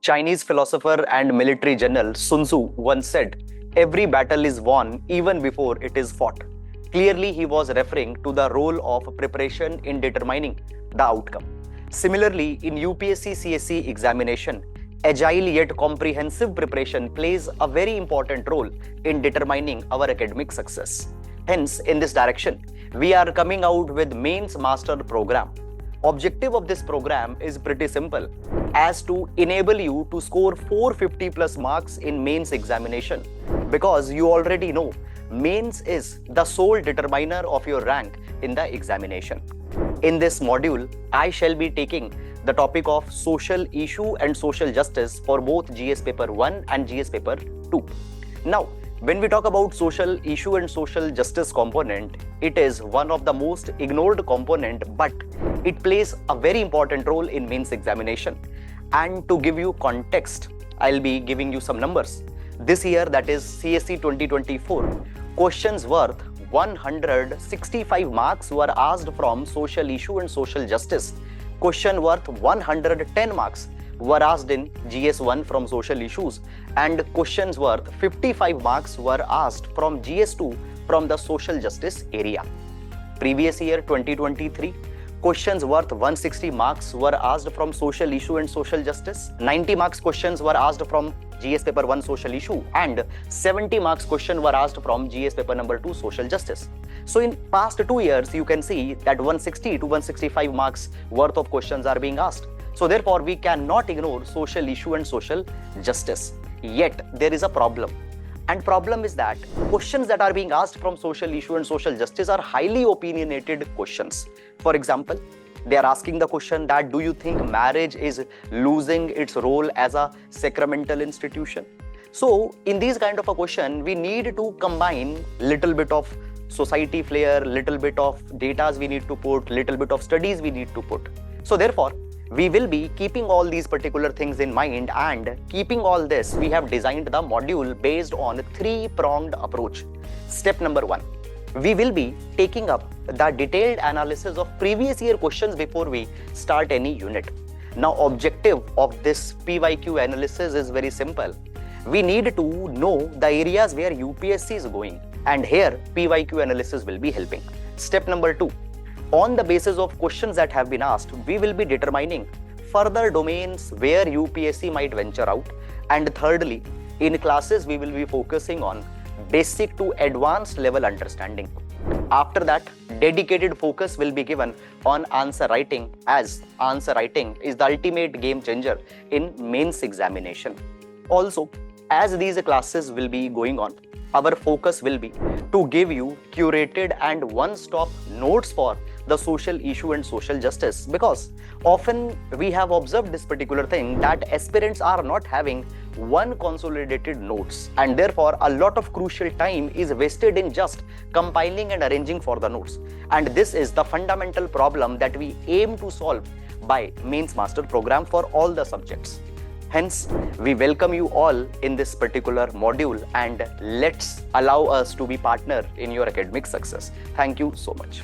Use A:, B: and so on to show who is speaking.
A: Chinese philosopher and military general Sun Tzu once said, "Every battle is won even before it is fought." Clearly, he was referring to the role of preparation in determining the outcome. Similarly, in UPSC CSE examination, agile yet comprehensive preparation plays a very important role in determining our academic success. Hence, in this direction, we are coming out with Mains Master Program. Objective of this program is pretty simple, as to enable you to score 450 plus marks in mains examination, because you already know mains is the sole determiner of your rank in the examination. In this module, I shall be taking the topic of social issue and social justice for both GS paper 1 and GS paper 2. Now, when we talk about social issue and social justice component, it is one of the most ignored component, but it plays a very important role in mains examination. And to give you context, I'll be giving you some numbers. This year, that is CSE 2024, questions worth 165 marks were asked from social issue and social justice. Question worth 110 marks were asked in GS1 from social issues, and questions worth 55 marks were asked from GS2 from the social justice area. Previous year 2023, questions worth 160 marks were asked from social issue and social justice, 90 marks questions were asked from GS paper 1 social issue, and 70 marks question were asked from GS paper number 2 social justice. So in past 2 years, you can see that 160 to 165 marks worth of questions are being asked. So therefore, we cannot ignore social issue and social justice. Yet, there is a problem. And problem is that questions that are being asked from social issue and social justice are highly opinionated questions. For example, they are asking the question that, do you think marriage is losing its role as a sacramental institution? So in these kind of a question, we need to combine little bit of society flair, little bit of data we need to put, little bit of studies we need to put. So therefore, we will be keeping all these particular things in mind, and keeping all this, we have designed the module based on a 3-pronged approach. Step number 1, we will be taking up the detailed analysis of previous year questions before we start any unit. Now, objective of this PYQ analysis is very simple. We need to know the areas where UPSC is going, and here PYQ analysis will be helping. Step number 2, on the basis of questions that have been asked, we will be determining further domains where UPSC might venture out. And thirdly, in classes, we will be focusing on basic to advanced level understanding. After that, dedicated focus will be given on answer writing, as answer writing is the ultimate game changer in mains examination. Also, as these classes will be going on, our focus will be to give you curated and one-stop notes for the social issue and social justice, because often we have observed this particular thing that aspirants are not having one consolidated notes, and therefore a lot of crucial time is wasted in just compiling and arranging for the notes. And this is the fundamental problem that we aim to solve by Mains Master Program for all the subjects. Hence, we welcome you all in this particular module, and let's allow us to be partner in your academic success. Thank you so much.